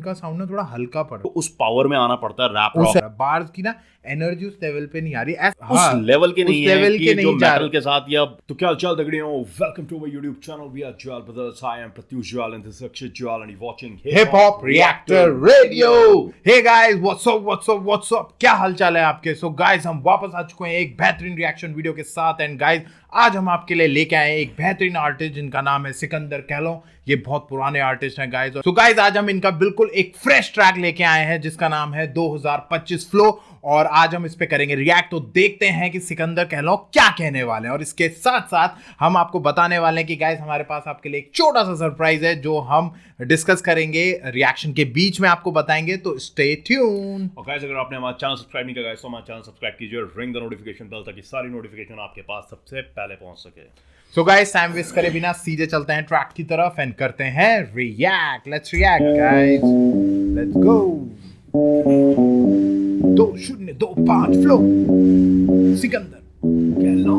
उनका साउंड ना थोड़ा हल्का पड़ रहा है। उस पावर में आना पड़ता है रैप रॉक, बार्स की ना एनर्जी उस लेवल पे नहीं आ रही, उस लेवल के नहीं है कि जो मेटल के साथ। या तो क्या चल दगड़ियों, welcome to my YouTube channel, we are Juyal brothers, I am Pratyush Juyal and this is Akshay Juyal and you watching hip hop reactor radio. Hey guys, what's up, क्या हालचाल है आपके? सो गाइस, हम वापस आ चुके हैं एक बेहतरीन रिएक्शन वीडियो के साथ। एंड गाइस, आज हम आपके लिए लेके आए हैं एक बेहतरीन आर्टिस्ट जिनका नाम है सिकंदर कहलो। ये बहुत पुराने आर्टिस्ट हैं गाइस। सो गाइस, आज हम इनका बिल्कुल एक फ्रेश ट्रैक लेके आए हैं जिसका नाम है 2025 फ्लो, और आज हम इस पे करेंगे रिएक्ट। तो देखते हैं कि सिकंदर कहलो क्या कहने वाले हैं। और इसके साथ साथ हम आपको बताने वाले हैं कि गाइस, हमारे पास आपके लिए एक छोटा सा सरप्राइज है जो हम डिस्कस करेंगे रिएक्शन के बीच में, आपको बताएंगे। तो स्टे ट्यून। और गाइस, अगर आपने हमारा चैनल सब्सक्राइब नहीं किया गाइस तो हमारा चैनल सब्सक्राइब कीजिए और रिंग द नोटिफिकेशन बेल ताकि सारी नोटिफिकेशन आपके पास सबसे पहले पहुंच सके। सो गाइस, टाइम वेस्ट करे बिना सीधे चलते हैं ट्रैक की तरफ एंड करते हैं react. Let's react guys, let's go. 2025 flow, Sikandar कहलो,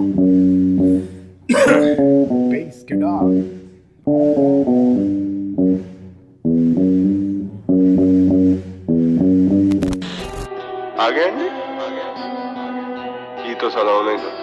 बेस गिटार। आ गए जी? ये तो सलाम नहीं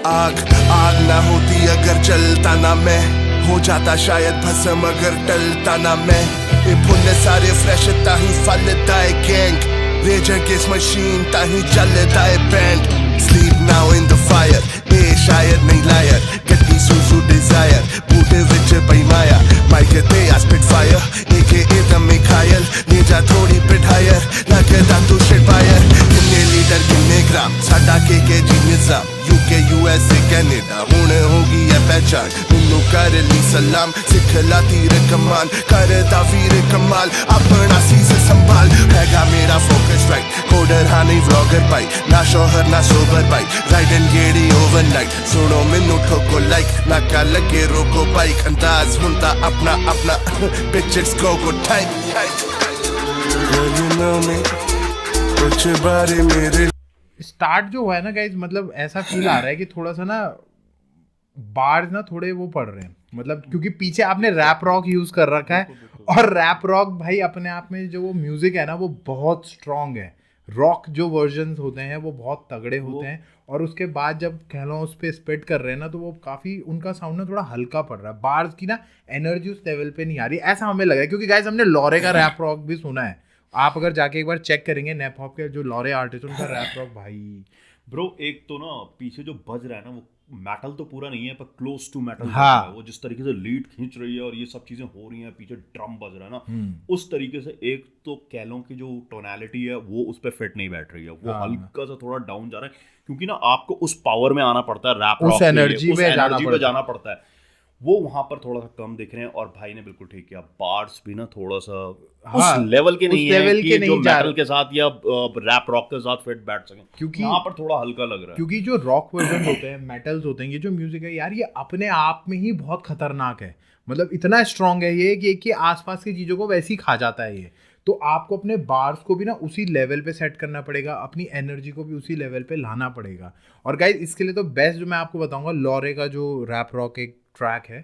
आग आग ना होती अगर जलता ना मैं, हो जाता शायद भस्म अगर टलता ना मैं। ये फुल सारे फ्रेश ताही फलता है गैंग, रेज अगेंस्ट मशीन ताही चलता है band. Sleep now in the fire, ये शायद नहीं लायर, गड्डी सूसू डिजायर, बूटे विच बेमाया, माइक ते आ स्पिट फायर, एके एकदम में घायल, ले जा थोड़ी बिठायर, लगदा तू शिट फायर। किन्ने लीटर किन्ने ग्राम, साडा के जी निजाम, यूके यूएसए कनाडा हुण होगी है पहचान। मैनू कर ली सलाम, सिख ला तीर कमान, करदा वीर कमाल, अपना सीस संभाल। हैगा मेरा फोकस राइट, कोडर हाँ नहीं व्लॉगर भाई, ना शोहर ना सोबर भाई, राइड एंड गेड़ी ओवरनाइट। सुनो मैनू ठोको लाइक, नाका लगे रोको बाइक, अंदाज हुंदा अपना अपना, pictures go tight tight. You know me कुछ बारे मेरे स्टार्ट जो हुआ है ना गाइज, मतलब ऐसा फील आ रहा है कि थोड़ा सा ना बार्स ना थोड़े वो पड़ रहे हैं, मतलब क्योंकि पीछे आपने रैप रॉक यूज कर रखा है, और रैप रॉक भाई अपने आप में जो वो म्यूजिक है ना वो बहुत स्ट्रांग है। रॉक जो वर्जन्स होते हैं वो बहुत तगड़े होते हैं, और उसके बाद जब कह लो उस पर स्पिट कर रहे हैं ना तो वो काफ़ी उनका साउंड ना थोड़ा हल्का पड़ रहा है। बार्स की ना एनर्जी उस लेवल पे नहीं आ रही, ऐसा हमें लगा है। क्योंकि गाइज, हमने लॉरे का रैप रॉक भी सुना है, आप अगर जाके एक बार चेक करेंगे नेप हॉप के जो लॉरे आर्टिस्ट उनका रैप रॉक भाई ब्रो, एक तो ना पीछे जो बज रहा है ना वो मेटल तो पूरा नहीं है पर क्लोज टू मेटल। हाँ। वो जिस तरीके से लीड खींच रही है और ये सब चीजें हो रही हैं, पीछे ड्रम बज रहा है ना, उस तरीके से एक तो कैलों की जो टोनैलिटी है वो उस पर फिट नहीं बैठ रही है। वो हल्का सा थोड़ा डाउन जा रहा है, क्योंकि ना आपको उस पावर में आना पड़ता है रैप रॉक, उस एनर्जी पे जाना पड़ता है। वो वहां पर थोड़ा सा कम दिख रहे हैं। और भाई ने बिल्कुल ठीक किया, बार्स भी ना थोड़ा सा उस लेवल के नहीं है कि जो मेटल के साथ या रैप रॉक के साथ फिट बैठ सके, क्योंकि यहाँ पर थोड़ा हल्का लग रहा है। क्योंकि जो रॉक वर्जन होते हैं, मेटल्स होते हैं, ये जो म्यूजिक है यार, ये अपने आप में ही बहुत खतरनाक है। मतलब इतना स्ट्रांग है ये कि आसपास की चीजों को वैसे ही खा जाता है ये। तो आपको अपने बार्स को भी ना उसी लेवल पे सेट करना पड़ेगा, अपनी एनर्जी को भी उसी लेवल पे लाना पड़ेगा। और गाइस, इसके लिए तो बेस्ट जो मैं आपको बताऊंगा, लॉरे का जो रैप रॉक एक ट्रैक है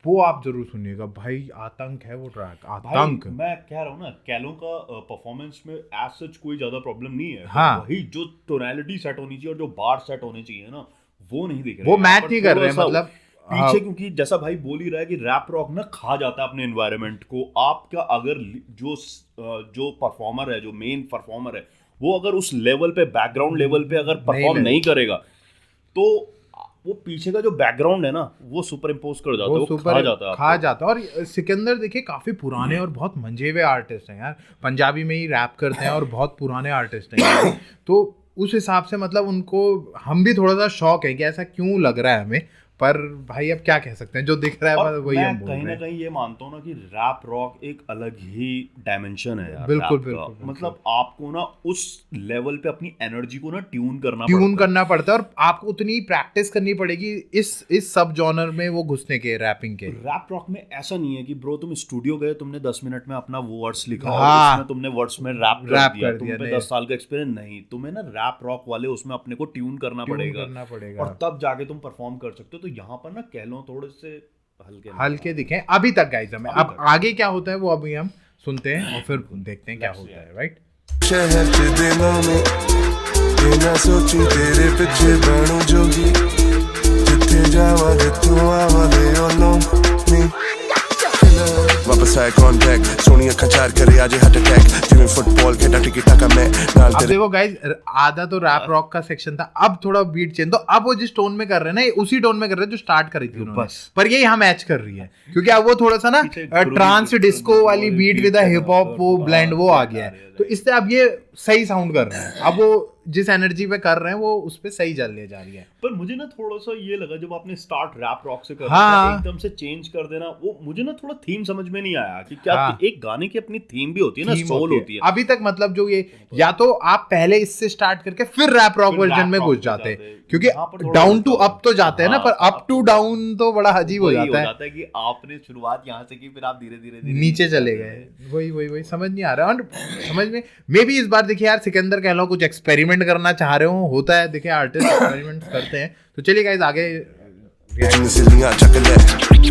वो आप जरूर सुनिएगा भाई। आतंक है वो ट्रैक, आतंक। मैं कह रहा हूँ ना, कैलों का परफॉर्मेंस में एज सच कोई ज्यादा प्रॉब्लम नहीं है। हाँ। वही जो टोनैलिटी सेट होनी चाहिए और जो बार सेट होने चाहिए ना, वो नहीं दिख रहे, वो मैच नहीं कर रहे, मतलब पीछे। क्योंकि जैसा भाई बोल ही रहा है कि रैप रॉक ना खा जाता है अपने एनवायरनमेंट को। आपका अगर जो परफॉर्मर है, जो मेन परफॉर्मर है, वो अगर उस लेवल पे, बैकग्राउंड लेवल पे अगर परफॉर्म नहीं करेगा तो वो पीछे का जो बैकग्राउंड है ना वो सुपर इम्पोज कर जाता है, वो खा जाता है। और सिकंदर देखिए काफी पुराने और बहुत मंजे हुए आर्टिस्ट हैं यार, पंजाबी में ही रैप करते हैं और बहुत पुराने आर्टिस्ट हैं। तो उस हिसाब से मतलब उनको हम भी थोड़ा सा शौक है कि ऐसा क्यों लग रहा है हमें, पर भाई अब क्या कह सकते हैं, जो दिख रहा है और वही हम मैं बोल कहीं रहे ना हैं। कहीं ये मानता हूँ ना कि रैप रॉक एक अलग ही डायमेंशन है यार। बिल्कुल, rap का। बिल्कुल, बिल्कुल। मतलब आपको ना उस लेवल पे अपनी एनर्जी को ना ट्यून करना पड़ता है और आपको उतनी प्रैक्टिस करनी पड़ेगी इस सब जॉनर में वो घुसने के, रैपिंग के। रैप रॉक में ऐसा नहीं है कि ब्रो तुम स्टूडियो गए, तुमने 10 मिनट में अपना वो वर्ड्स लिखा हाँ। और उसमें तुमने वर्ड्स में रैप कर दिया, तुम पे नहीं। 10 साल का एक्सपीरियंस नहीं, तुम्हें ना रैप रॉक वाले उसमें अपने को ट्यून करना पड़ेगा और तब जाके तुम परफॉर्म कर सकते हो। तो यहाँ पर ना कह लो थोड़े से हल्के दिखे अभी तक गाइस हमें। अब आगे क्या होता है वो अभी हम सुनते हैं और फिर देखते हैं क्या होता है, राइट। शहर के दिनों में ये ना सोची तेरे पीछे बनूं जोगी, जिथे जावा जिथों आवा दे ओ नो मी वापस आए कॉन्टैक्ट सोनी अखा चार करे आज हार्ट अटैक जिਵੇਂ फुटबॉल खेला टिकी टाका मैं नाल अब तेरे। देखो गाइस, आधा तो रैप रॉक का सेक्शन था, अब थोड़ा बीट चेंज, तो अब वो जिस टोन में कर रहे हैं ना उसी टोन में कर रहे हैं जो स्टार्ट करी थी उन्होंने, पर ये यहाँ मैच कर रही है क्योंकि अब वो थोड़ा सा ना ट्रांस डिस्को वाली बीट विद हिप हॉप वो ब्लेंड वो आ गया है, तो इससे अब ये सही साउंड कर रहे हैं। अब वो जिस एनर्जी पे कर रहे हैं वो उस पे सही चलने जा रही है। पर मुझे ना थोड़ा सा ये लगा जब आपने स्टार्ट रैप रॉक से कर हाँ। एकदम से चेंज कर देना, वो मुझे ना थोड़ा थीम समझ में नहीं आया कि क्या हाँ। एक गाने की अपनी थीम भी होती है ना, सोल होती है। अभी तक मतलब जो ये या तो आप पहले इससे स्टार्ट करके फिर रैप रॉक वर्जन में घुस जाते, क्योंकि डाउन टू अप तो जाते हैं ना, पर अप टू डाउन तो बड़ा अजीब हो जाता है कि आपने शुरुआत यहाँ से की फिर आप धीरे धीरे नीचे चले गए। वही समझ नहीं आ रहा। और समझ में मे भी इस बार देखिए यार, सिकंदर कह लो कुछ एक्सपेरिमेंट करना चाह रहे हो, होता है, देखिए आर्टिस्ट एक्सपेरिमेंट करते हैं। तो चलिए गाइस आगे जिंदगियां चकले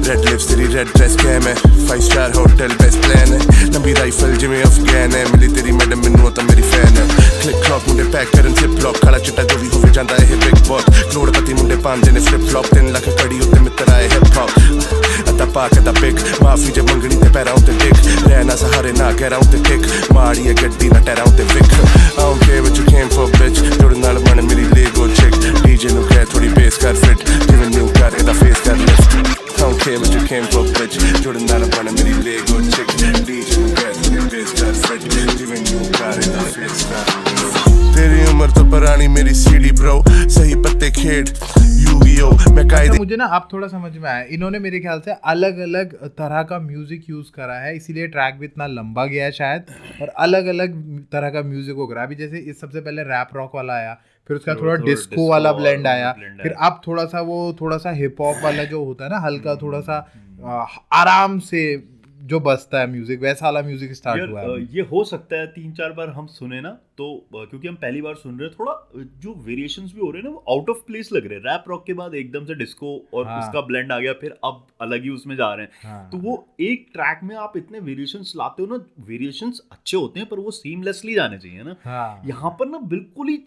रेड लिप्स तेरी रेड ड्रेस कैम है 5 स्टार होटल बेस्ट प्लान है लंबी राइफल जिਵੇਂ अफगान है मिली तेरी मैडम ਮੈਨੂੰ ਤਾਂ ਮੇਰੀ ਫੈਨ ਹੈ ਕਲਿੱਕ ਕਲੌਕ ਮੁੰਡੇ ਪੈਕ ਕਰਨ ਸਿਪ ਬਲੌਕ ਕਾਲਾ ਚਿੱਟਾ ਜੋ ਵੀ ਹੋਵੇ ਜਾਂਦਾ ਇਹ ਬਿਗ ਬੌਸ ਕਰੋੜਪਤੀ ਮੁੰਡੇ ਪਾਉਂਦੇ ਨੇ ਫਲਿਪ ਫਲੌਪ 3 ਲੱਖ ਕੜੀ ਉੱਤੇ ਮਿੱਤਰ ਆਏ ਹਿਪ ਹੌਪ ਅੱਧਾ ਪਾਕ ਅੱਧਾ ਪਿਕ ਮਾਫੀ ਜੇ ਮੰਗਣੀ ਤੇ ਪੈਰਾਂ ਉੱਤੇ ਡਿੱਕ ਰਹਿਣਾ ਸਹਾਰੇ ਨਾ ਗਹਿਰਾਂ ਉੱਤੇ ਟਿਕ ਮਾੜੀ ਹੈ ਗੱਡੀ ਨਾ ਟੈਰਾਂ ਉੱਤੇ ਵਿਕ I don't care what you came for bitch ਜੁੜਨ ਨਾਲ ਬਣ ਮੇਰੀ ਲੇਗੋ ਚਿਕ ਡੀਜੇ ਨੂੰ ਕਹਿ ਥੋੜੀ ਬੇਸ ਕਰ ਫਿਟ ਜਿਵੇਂ ਨਿਊ ਕਰ ਇਹਦਾ ਫੇਸ ਕਰ lift I don't care what you came for bitch ਜੁੜਨ ਨਾਲ ਬਣ ਮੇਰੀ ਲੇਗੋ ਚਿਕ ਡੀਜੇ ਨੂੰ ਕਹਿ ਥੋੜੀ ਬੇਸ ਕਰ ਫਿਟ ਜਿਵੇਂ ਨਿਊ ਕਰ ਇਹਦਾ ਫੇਸ ਕਰ तेरी उम्र तो पुरानी मेरी सीडी ब्रो सही पत्ते खेड यूवीओ मैं कायदे। मुझे ना अब थोड़ा समझ में आया, इन्होंने मेरे ख्याल से अलग अलग तरह का म्यूजिक यूज करा है, इसीलिए ट्रैक भी इतना लंबा गया है शायद, और अलग अलग तरह का म्यूजिक हो करा। अभी जैसे इस सबसे पहले रैप रॉक वाला आया, फिर उसका थोड़ा डिस्को वाला ब्लेंड आया, फिर अब थोड़ा सा हिप हॉप वाला जो होता है ना हल्का थोड़ा सा आराम से जो बजता है म्यूजिक, वैसा वाला म्यूजिक स्टार्ट हुआ है। ये हो सकता है 3-4 बार हम सुने ना तो क्योंकि हम पहली बार सुन रहे हैं, थोड़ा जो वेरिएशंस भी हो रहे हैं ना वो आउट ऑफ प्लेस लग रहे हैं। रैप रॉक के बाद एकदम से डिस्को और उसका ब्लेंड आ गया, फिर अब अलग ही उसमें जा रहे हैं। तो वो एक ट्रैक में आप इतने वेरिएशंस लाते हो ना, वेरिएशंस अच्छे होते हैं पर वो सीमलेसली जाने चाहिए ना। यहाँ पर ना बिल्कुल ही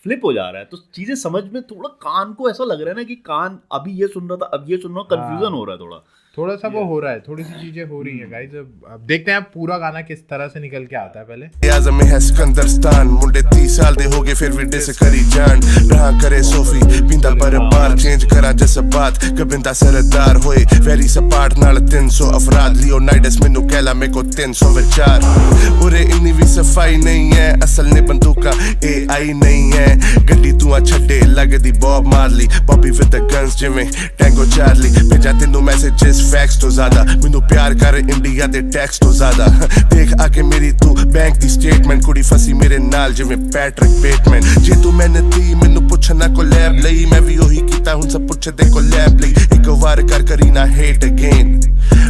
फ्लिप हो जा रहा है, तो चीजें समझ में थोड़ा कान को ऐसा लग रहा है ना कि कान अभी ये सुन रहा था अब ये सुन रहा, कंफ्यूजन हो रहा है थोड़ा सा वो हो रहा है, थोड़ी सी चीजें हो रही है गाइस। अब देखते हैं पूरा गाना किस तरह से निकल के आता है। पहले आज़म है सिकंदरस्तान मुंडे 30 साल दे हो गए फिर भी डिस करी जान रहा करे सोफी पिंदा पर बार चेंज करा जज्बात कबिंदा सरदार होए वेरी सपाट नाल 300 अफराद लियोनाइडस मेनू कहला मेरे को 300 विचार उरे इन्नी भी सफाई नहीं है असल ने बंदूका AI नहीं है गड्डी तू आ छड्डे लगदी Bob Marley Bobby with the guns जिवें टैंगो चार्ली भेजा तेनू मैसेजेस फैक्स तो ज्यादा मैनू प्यार कर इंडिया दे टैक्स तो ज्यादा देख आके मेरी तू बैंक दी स्टेटमेंट कुड़ी फसी मेरे नाल जिवें पैट्रिक बेटमैन जे तू मेहनती मैनू पुछना को लैब लई मैं भी ओही कीता हुण सब पुछदे को लैब लई एक वार कर Kareena hate again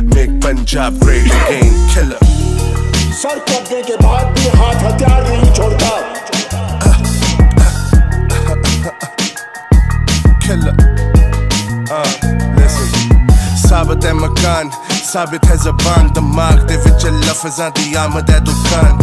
make Punjab great again killer sir कटने के बाद भी हाथ हथियार नहीं छोड़ता किलर listen साबित है मकान साबित है ज़बान दिमाग दे विच लफ्ज़ां दी आमद है दुकान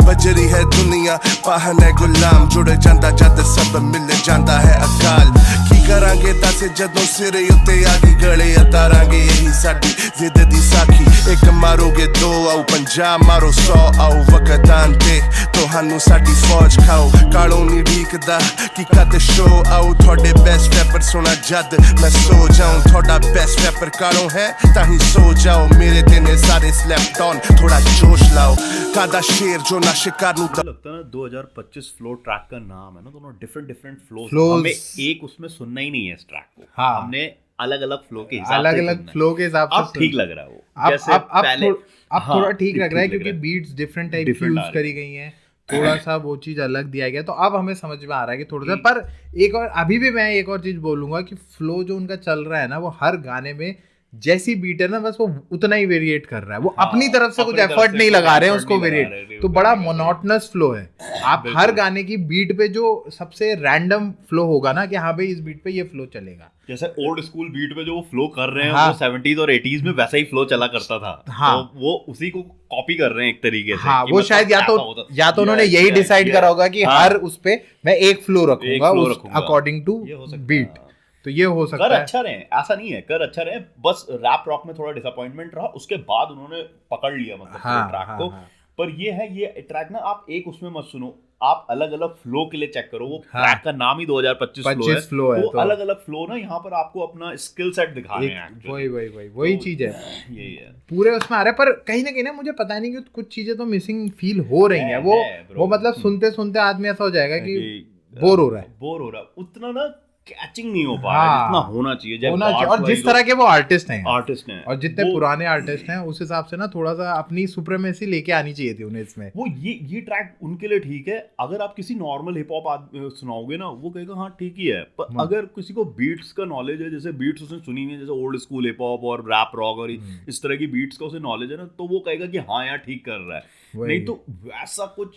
बजरी है दुनिया पाहन है गुलाम जुड़ जांदा जद सब मिल जांदा है अकाल की करांगे दस जदों सिरे उत्ते आगी गले अतारांगे यही साडी जिद दी साखी एक मारोगे 2 आओ 50 मारो 100 आओ वक्त आंते तोहानू साडी फौज खाओ कालों नी ढीकदा की कद शो आओ थोड़े बेस्ट रैपर सुना जद मैं सो जाऊं थोड़ा बेस्ट रैपर कालों है ताही सो जाओ मेरे तेने सारे स्लैप्ड ऑन थोड़ा जोश लाओ कादा शेर जो ना शिकार नु लगता है ना 2025 फ्लो ट्रैक का नाम है ना, दोनों डिफरेंट फ्लोज हमें एक उसमें सुनना ही नहीं है इस ट्रैक को। हमने अलग अलग फ्लो के हिसाब अलग से अलग करना है। फ्लो के हिसाब से अब ठीक लग रहा है वो, अब जैसे पहले अब हाँ, थोड़ा ठीक लग रहा है ठीक क्योंकि बीट्स डिफरेंट टाइप की Different आ यूज रही करी गई हैं, थोड़ा सा वो चीज अलग दिया गया, तो अब हमें समझ में आ रहा है कि थोड़ा सा। पर एक और अभी भी मैं एक और चीज बोलूंगा कि फ्लो जो उनका चल रहा है ना, वो हर गाने में जैसी बीट है ना, बस वो उतना ही वेरिएट कर रहा है, वो हाँ, अपनी तरफ से कुछ अपनी तरफ एफर्ट से नहीं कोई लगा रहे हैं effort उसको नहीं लगा वेरिएट, रहे, तो बड़ा मोनोटनस फ्लो है। आप हर गाने की बीट पे जो सबसे रैंडम फ्लो होगा ना कि हाँ भाई इस बीट पे ये फ्लो चलेगा, जैसे ओल्ड स्कूल बीट पे जो वो फ्लो कर रहे हैं हाँ। वो 70s और 80s में वैसा ही फ्लो चला करता था। हाँ। तो वो उसी को कॉपी कर रहे हैं एक तरीके से हाँ कि वो मतलब शायद ऐसा होता- या तो उन्होंने Yes, यही yes, डिसाइड yes. करा होगा कि हाँ। हर उस पे मैं एक फ्लो रखूंगा flow उस रखूंगा। अकॉर्डिंग टू ये हो सकता है, बीट, हाँ। तो ये हो सकता कर है। अच्छा रहे, ऐसा नहीं है, कर अच्छा रहे, बस रैप रॉक में थोड़ा डिसअपॉइंटमेंट रहा, उसके बाद उन्होंने पकड़ लिया मतलब हाँ, ट्रैक हाँ, को। हाँ। पर ये है, ये ट्रैक ना आप एक उसमें मत सुनो, आप अलग अलग फ्लो के लिए चेक करो। वो हाँ। ट्रैक का नाम ही 2025 25 फ्लो है, तो तो अलग अलग फ्लो ना यहाँ पर आपको अपना स्किल सेट दिखा रहे हैं एक actually। वही तो चीज है, यही है। पूरे उसमें आ रहा है। पर कहीं ना कहीं ना मुझे पता नहीं कि कुछ चीजें तो मिसिंग फील हो रही हैं, वो bro। वो मतलब सुनते सुनते आदमी ऐसा हो जाएगा कि कि बोर हो रहा है, बोर हो रहा है, उतना ना कैचिंग नहीं हो पा हाँ। रहा है जितना होना चाहिए। जब होना चाहिए। bars और जिस wise तरह के वो आर्टिस्ट हैं आर्टिस्ट हैं और जितने वो- पुराने आर्टिस्ट हैं उस हिसाब से ना थोड़ा सा अपनी सुप्रीमेसी लेके आनी चाहिए थी उन्हें इसमें। वो ये ट्रैक उनके लिए ठीक है। अगर आप किसी नॉर्मल हिप हॉप सुनाओगे ना, वो कहेगा हाँ ठीक ही है। पर अगर किसी को बीट्स का नॉलेज है, जैसे बीट्स उसने सुनी हुई है, जैसे ओल्ड स्कूल हिप हॉप और रैप रॉक और इस तरह की बीट्स का उसे नॉलेज है ना, तो वो कहेगा कि हाँ यार ठीक कर रहा है। वही। नहीं तो वैसा कुछ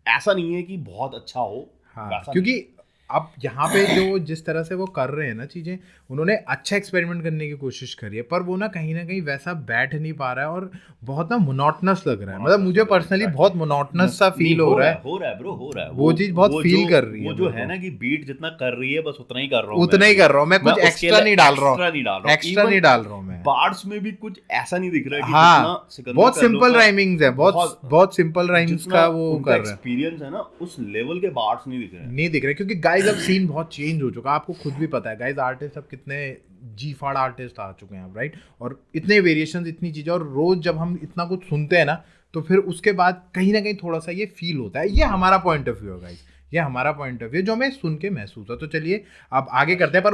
ऐसा नहीं है कि बहुत अच्छा हो। हाँ, वैसा क्योंकि अब यहाँ पे जो जिस तरह से वो कर रहे हैं ना चीजें, उन्होंने अच्छा एक्सपेरिमेंट करने की कोशिश करी है, पर वो ना कहीं वैसा बैठ नहीं पा रहा है और बहुत ना मोनोटनस लग रहा है। मतलब मुझे पर्सनली बहुत मोनोटनस सा फील हो रहा है ब्रो, हो रहा है। वो चीज बहुत फील कर रही है वो जो मेरे है को। ना कि बीट जितना कर रही है बस उतना ही कर रहा हूँ, उतना ही कर रहा हूँ मैं, कुछ उसके एक्स्ट्रा लिए नहीं डाल रहा extra नहीं डाल रहा हूँ। एक्स्ट्रा नहीं डाल रहा हूँ मैं। बार्ड्स में भी कुछ ऐसा नहीं दिख रहा है कि हाँ, जितना सिकंदर बहुत कर्लो सिंपल का- राइमिंग्स है, बहुत सिंपल राइम्स जितना का वो उनका कर रहा है, एक्सपीरियंस है ना, उस लेवल के बार्ड्स नहीं दिख रहे हैं। नहीं दिख रहा है। क्योंकि गाइस अब सीन बहुत चेंज हो चुका है, आपको खुद भी पता है गाइस, आर्टिस्ट अब कितने जी फाड़ आर्टिस्ट आ चुके हैं अब, राइट? और इतने वेरिएशंस, इतनी चीजें, और रोज जब हम इतना कुछ सुनते हैं ना, तो फिर उसके बाद कहीं ना कहीं थोड़ा सा ये फील होता है। ये हमारा पॉइंट ऑफ व्यू है गाइस, ये हमारा पॉइंट ऑफ व्यू जो हमें सुन के महसूस हुआ। तो चलिए अब आगे करते हैं, पर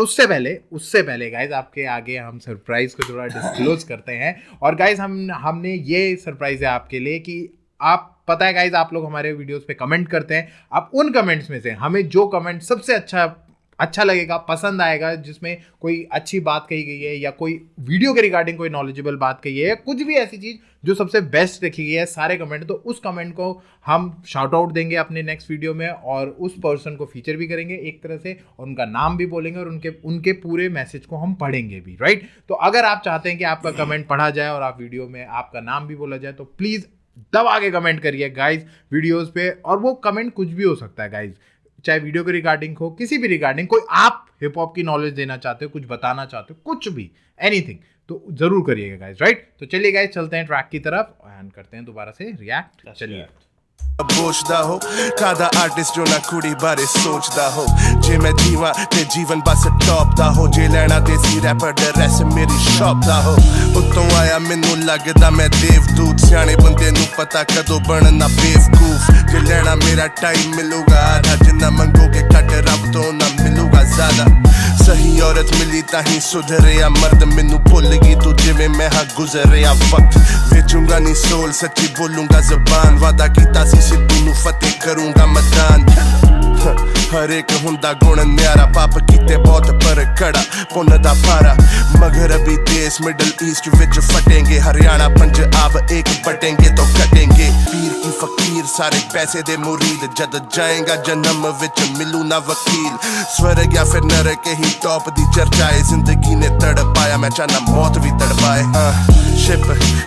उससे पहले गाइस आपके आगे हम सरप्राइज को थोड़ा डिस्क्लोज करते हैं। और गाइस हमने ये सरप्राइज है आपके लिए कि आप, पता है गाइस, आप लोग हमारे वीडियोस पे कमेंट करते हैं, आप उन कमेंट्स में से हमें जो कमेंट सबसे अच्छा लगेगा, पसंद आएगा, जिसमें कोई अच्छी बात कही गई है या कोई वीडियो के रिगार्डिंग कोई नॉलेजेबल बात कही है या कुछ भी ऐसी चीज जो सबसे बेस्ट रखी गई है सारे कमेंट, तो उस कमेंट को हम शाउट आउट देंगे अपने नेक्स्ट वीडियो में और उस पर्सन को फीचर भी करेंगे एक तरह से, और उनका नाम भी बोलेंगे और उनके पूरे मैसेज को हम पढ़ेंगे भी, राइट? तो अगर आप चाहते हैं कि आपका कमेंट पढ़ा जाए और आप वीडियो में आपका नाम भी बोला जाए, तो प्लीज दबा के कमेंट करिए गाइज वीडियोस पे। और वो कमेंट कुछ भी हो सकता है गाइज, चाहे वीडियो के रिगार्डिंग हो, किसी भी रिगार्डिंग, कोई आप हिप हॉप की नॉलेज देना चाहते हो, कुछ बताना चाहते हो, कुछ भी, एनीथिंग, तो जरूर करिएगा गाइज, राइट? तो चलिए गाइज चलते हैं ट्रैक की तरफ एंड करते हैं दोबारा से रिएक्ट। चलिए बोझदा हो कादा आर्टिस्ट जो ना कुड़ी बारे सोचदा हो, जे मैं जीवा ते जीवन बस टॉप दा हो, जे लेना देसी रैपर दे रैस मेरी शॉप दा हो। उत्तों आया मैनू लगदा मैं देवदूत, सियाने बंदे नू पता कदों बनना बेवकूफ, जे लेना मेरा टाइम मिलूगा आधा, जिन्ना मंगोगे घट रब तो ना मिलूगा ज्यादा। सही औरत मिली ताही सुधरे या मर्द, मैनू भुल गई तू जिवें मैं हाँ गुजरे या वक्त, बेचूंगा नहीं सोल सच्ची बोलूंगा जबान, वादा कीता सी सिद्धू नू फतेह करूंगा मैदान। हर एक हुंदा गुण न्यारा, पाप कीते बहुत पर कड़ा पुण्य दा पारा, मगरबी देश मिडल ईस्ट विच फटेंगे, हरियाणा पंजाब एक बटेंगे तो कटेंगे, पीर की फकीर सारे पैसे दे मुरीद, जद जाएगा जन्म विच मिलू ना वकील, स्वर्ग या फिर नरक ही टॉप दी चर्चा है, जिंदगी ने तड़पाया मैं चाहना मौत भी तड़पाए।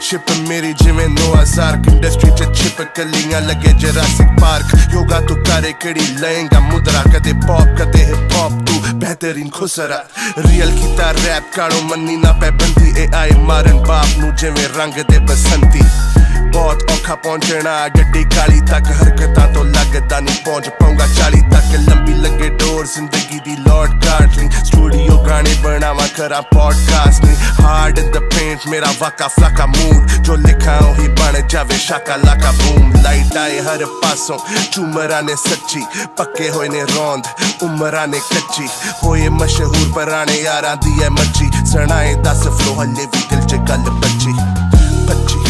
शिप मेरी जिमें नोआ सार्क, इंडस्ट्री च छिप कलियां लगे जरासिक पार्क, योगा तू करे कड़ी लएंगा मुद्रा, कदे पॉप कदे हिप हॉप तू बेहतरीन खुसरा, रियल कीता रैप काड़ो मन्नी ना पैबंदी, AI मारन बाप नू जिवें रंग दे बसंती, बहुत औखा पहुंचना गड्डी काली तक, हरकतां तो लगदा नहीं पहुंच पाऊंगा 40 तक, लंबी लगे डोर जिंदगी दी लॉर्ड गार्टलिंग, स्टूडियो गाने बनावा करा पॉडकास्ट नहीं, हार्ड इन द पेंट मेरा वाका फ्लाका मूड, जो लिखा ही बन जावे शाका लाका बूम, लाइट आए हर पासों चूमरा ने सच्ची, पक्के होए ने रौंद उमरा ने कच्ची, होए मशहूर पराने यारां दी है मच्छी, सुनाए 10 फ्लो हल्ले भी दिल च गल बच्ची बच्ची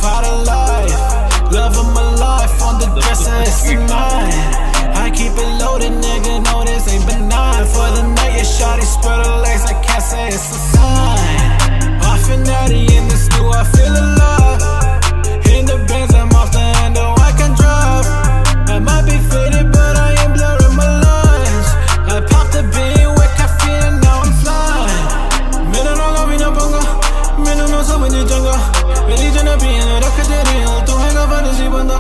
Fight a life, love of my life on the dresser, it's a nine. I keep it loaded, nigga, no this ain't benign. For the night, your shawty spread her legs, I can't say it's a sign. Off and natty in the stew, I feel alive. In the Benz, I'm off the handle, I can drive. I might be faded, but I ain't blurring my lines. I popped a bean with caffeine and now I'm flying. Middle no go, no bunga, middle no so when you jungle. Religion of being a record, to hang up fantasy banda,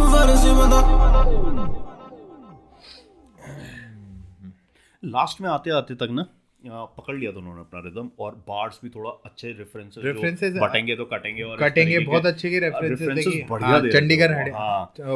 fantasy banda. Last में आते आते तक ना पकड़ लिया था उन्होंने अपना रिदम और बार्स भी थोड़ा अच्छे रेफरेंसेस बटेंगे तो कटेंगे और कटेंगे बहुत अच्छे के रेफरेंसेस बढ़िया चंडीगढ़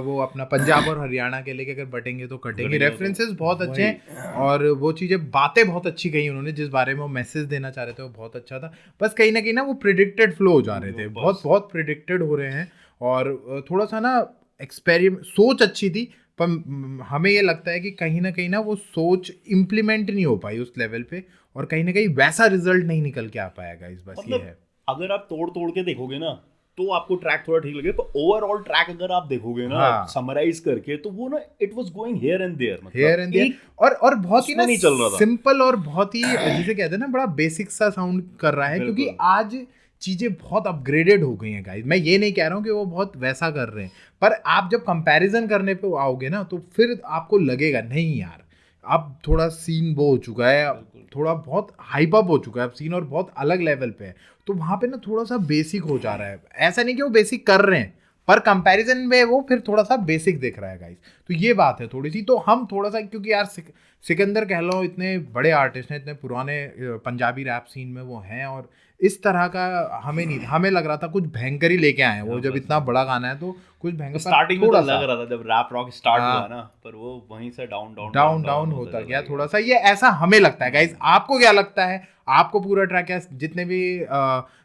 वो अपना पंजाब और हरियाणा के लेके अगर बटेंगे तो कटेंगे रेफरेंसेस बहुत अच्छे हैं और वो चीज़ें बातें बहुत अच्छी कही उन्होंने जिस बारे में वो मैसेज देना चाह रहे थे वो बहुत अच्छा था बस कहीं ना कहीं ना वो प्रिडिक्टेड फ्लो हो जा रहे थे बहुत प्रिडिक्टेड हो रहे हैं और थोड़ा सा ना एक्सपेरिमेंट सोच अच्छी थी पर हमें ये लगता है कि कहीं ना वो सोच इम्प्लीमेंट नहीं हो पाई उस लेवल पे और कहीं ना कहीं वैसा रिजल्ट नहीं निकल के आ पाएगा इस बस ये है अगर आप तोड़ के देखोगे ना तो आपको ट्रैक थोड़ा ठीक लगे पर ओवरऑल ट्रैक अगर आप देखोगे ना समराइज करके तो वो ना it was going here and there और बहुत ही ना नहीं चल रहा था सिंपल और बहुत ही जिसे कहते हैं ना बड़ा बेसिक सा साउंड कर रहा है क्योंकि आज चीज़ें बहुत अपग्रेडेड हो गई हैं गाइस मैं ये नहीं कह रहा हूँ कि वो बहुत वैसा कर रहे हैं पर आप जब कंपैरिजन करने पे आओगे ना तो फिर आपको लगेगा नहीं यार अब थोड़ा सीन वो हो चुका है थोड़ा बहुत हाइप अप हो चुका है अब सीन और बहुत अलग लेवल पे है तो वहाँ पे ना थोड़ा सा बेसिक हो जा रहा है ऐसा नहीं कि वो बेसिक कर रहे हैं पर कंपैरिजन में वो फिर थोड़ा सा बेसिक दिख रहा है गाइस तो ये बात है थोड़ी सी तो हम थोड़ा सा क्योंकि यार सिकंदर कह लो इतने बड़े आर्टिस्ट हैं इतने पुराने पंजाबी रैप सीन में वो हैं और इस तरह का हमें लग रहा था कुछ भयंकर ही लेके आए हैं वो जब इतना बड़ा गाना है तो कुछ भयंकर स्टार्टिंग में तो लग रहा था जब रैप रॉक स्टार्ट हुआ ना पर वो वहीं से डाउन होता गया थोड़ा सा ये ऐसा हमें लगता है गाइस आपको क्या लगता है आपको पूरा ट्रैक है जितने भी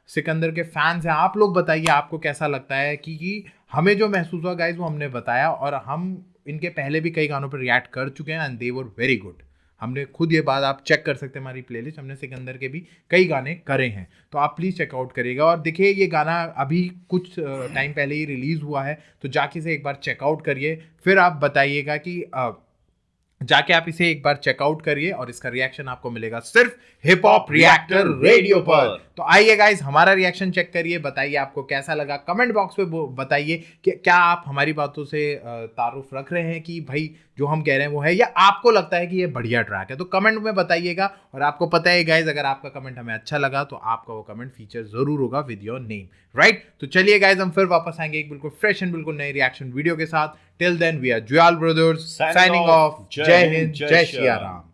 सिकंदर के फैंस हैं आप लोग बताइए आपको कैसा लगता है कि हमें जो महसूस हुआ गाइस वो हमने बताया और हम इनके पहले भी कई गानों पर रिएक्ट कर चुके हैं and they were very good हमने खुद ये बात आप चेक कर सकते हैं हमारी प्लेलिस्ट हमने सिकंदर के भी कई गाने करे हैं तो आप प्लीज़ चेकआउट करिएगा और देखिए ये गाना अभी कुछ टाइम पहले ही रिलीज़ हुआ है तो जाके से एक बार चेकआउट करिए फिर आप बताइएगा कि जाके आप इसे एक बार चेकआउट करिए और इसका रिएक्शन आपको मिलेगा सिर्फ हिप हॉप रिएक्टर रेडियो पर तो आइए गाइस हमारा रिएक्शन चेक करिए बताइए आपको कैसा लगा कमेंट बॉक्स पे बताइए कि क्या आप हमारी बातों से तारुफ रख रहे हैं कि भाई जो हम कह रहे हैं वो है या आपको लगता है कि ये बढ़िया ट्रैक है तो कमेंट में बताइएगा और आपको पता है गाइस अगर आपका कमेंट हमें अच्छा लगा तो आपका वो कमेंट फीचर जरूर होगा विद योर नेम राइट तो चलिए गाइस हम फिर वापस आएंगे एक बिल्कुल फ्रेश एंड बिल्कुल नई रिएक्शन वीडियो के साथ till then we are Juyal brothers signing off जय हिंद जय श्री राम